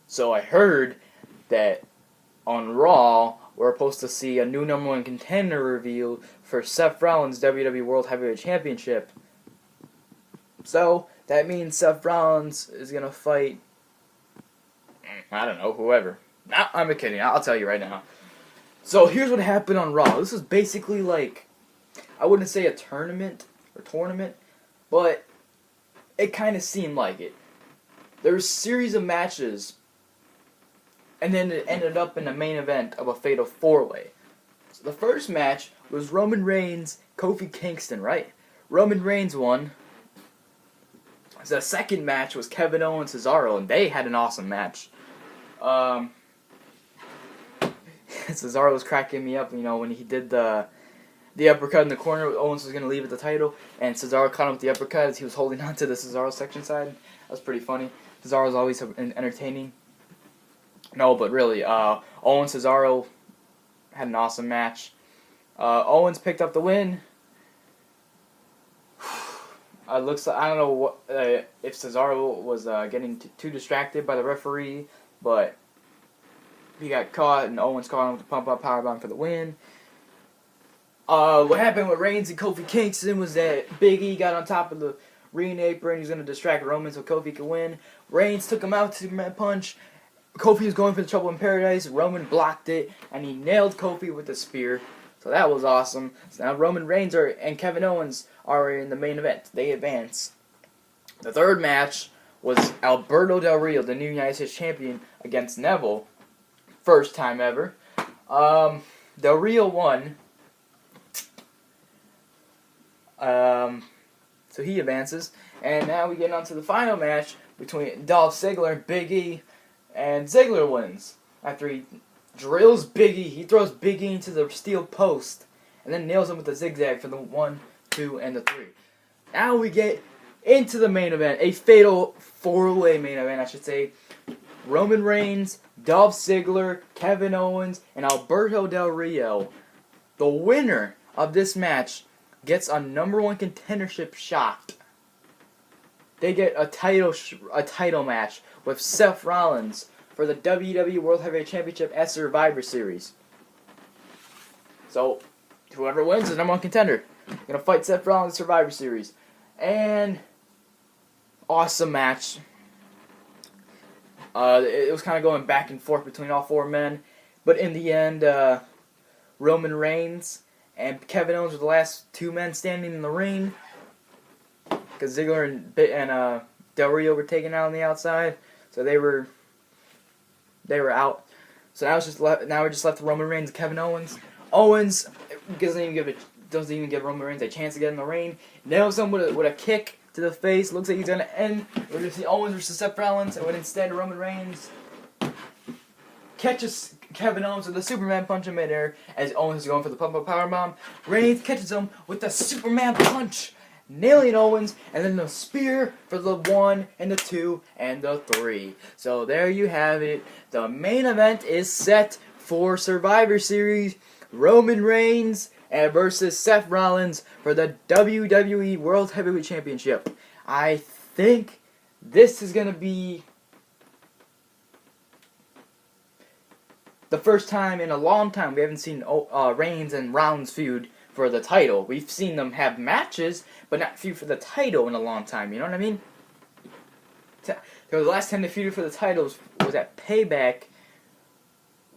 So I heard that on Raw, we're supposed to see a new number one contender reveal for Seth Rollins' WWE World Heavyweight Championship. So that means Seth Rollins is gonna fight, I don't know, whoever. Nah, I'm kidding. I'll tell you right now. So here's what happened on Raw. This was basically like, I wouldn't say a tournament, but it kind of seemed like it. There was a series of matches, and then it ended up in the main event of a fatal four-way. So the first match was Roman Reigns, Kofi Kingston, right? Roman Reigns won. The second match was Kevin Owens, Cesaro, and they had an awesome match. Cesaro was cracking me up, when he did the uppercut in the corner. Owens was going to leave with the title, and Cesaro caught him with the uppercut as he was holding on to the Cesaro section side. That was pretty funny. Cesaro's always entertaining. No, but really, Owens Cesaro had an awesome match. Owens picked up the win. Looks like, I don't know if Cesaro was getting too distracted by the referee, but he got caught, and Owens caught him with the pump-up powerbomb for the win. What happened with Reigns and Kofi Kingston was that Big E got on top of the ring apron. He's going to distract Roman so Kofi can win. Reigns took him out to Superman Punch. Kofi was going for the Trouble in Paradise. Roman blocked it, and he nailed Kofi with the spear. So that was awesome. So now Roman Reigns and Kevin Owens are in the main event. They advance. The third match was Alberto Del Rio, the new United States champion, against Neville. First time ever. Del Rio won. So he advances. And now we get on to the final match between Dolph Ziggler and Big E. And Ziggler wins. After he drills Big E, he throws Big E into the steel post. And then nails him with a zigzag for the 1, 2, and the 3. Now we get into the main event. A fatal four-way main event, I should say. Roman Reigns, Dolph Ziggler, Kevin Owens, and Alberto Del Rio. The winner of this match gets a number one contendership shot. They get a title match with Seth Rollins for the WWE World Heavyweight Championship at Survivor Series. So, whoever wins is number one contender. Gonna fight Seth Rollins at Survivor Series. And awesome match. It was kind of going back and forth between all four men. But in the end, Roman Reigns and Kevin Owens were the last two men standing in the ring. Because Ziggler and Del Rio were taken out on the outside. So they were out. So now we're just left with Roman Reigns and Kevin Owens. Owens doesn't even give Roman Reigns a chance to get in the ring. Nails him with a kick to the face. Looks like he's gonna end. We're gonna see Owens versus Seth Rollins, and instead Roman Reigns catches Kevin Owens with a Superman punch in midair as Owens is going for the pump-up powerbomb. Reigns catches him with the Superman punch, nailing Owens, and then the spear for the 1 and the 2 and the 3. So there you have it. The main event is set for Survivor Series. Roman Reigns versus Seth Rollins for the WWE World Heavyweight Championship. I think this is going to be the first time in a long time we haven't seen Reigns and Rollins feud for the title. We've seen them have matches, but not feud for the title in a long time. You know what I mean? The last time they feuded for the titles was at Payback.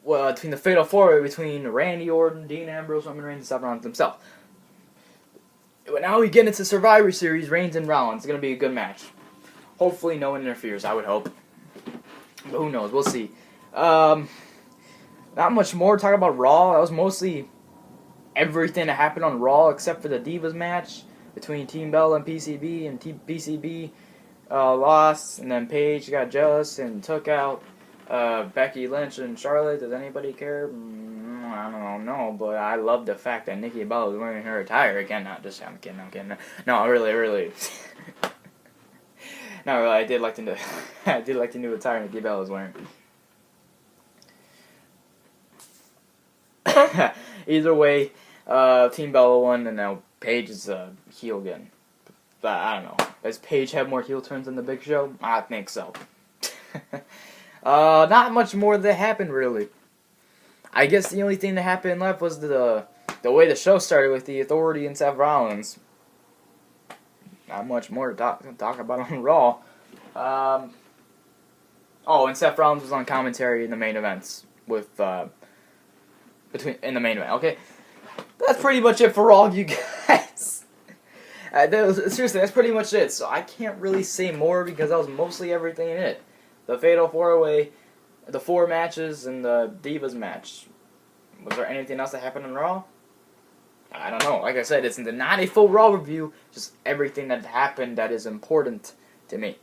Well, between the Fatal 4-Way between Randy Orton, Dean Ambrose, Roman Reigns, and Seth Rollins himself. But now we get into Survivor Series, Reigns and Rollins. It's going to be a good match. Hopefully no one interferes, I would hope. But who knows, we'll see. Not much more to talk about Raw. That was mostly everything that happened on Raw except for the Divas match between Team Bella and PCB, and PCB lost, and then Paige got jealous and took out Becky Lynch and Charlotte. Does anybody care? I don't know, but I love the fact that Nikki Bella is wearing her attire again. I'm kidding. No, really. No, really, I did like the new attire Nikki Bella was wearing. Either way, Team Bella won, and now Paige is heel again. But I don't know. Does Paige have more heel turns than the Big Show? I think so. Not much more that happened really. I guess the only thing that happened left was the way the show started with the Authority and Seth Rollins. Not much more to talk about on Raw. And Seth Rollins was on commentary in the main events in the main event. Okay, that's pretty much it for Raw, you guys. Seriously, that's pretty much it. So I can't really say more because that was mostly everything in it. The Fatal 4-Way, the 4 matches, and the Divas match. Was there anything else that happened on Raw? I don't know. Like I said, it's not a full Raw review, just everything that happened that is important to me,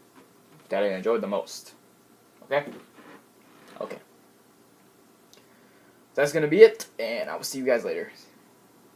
that I enjoyed the most. Okay? Okay. That's going to be it, and I will see you guys later.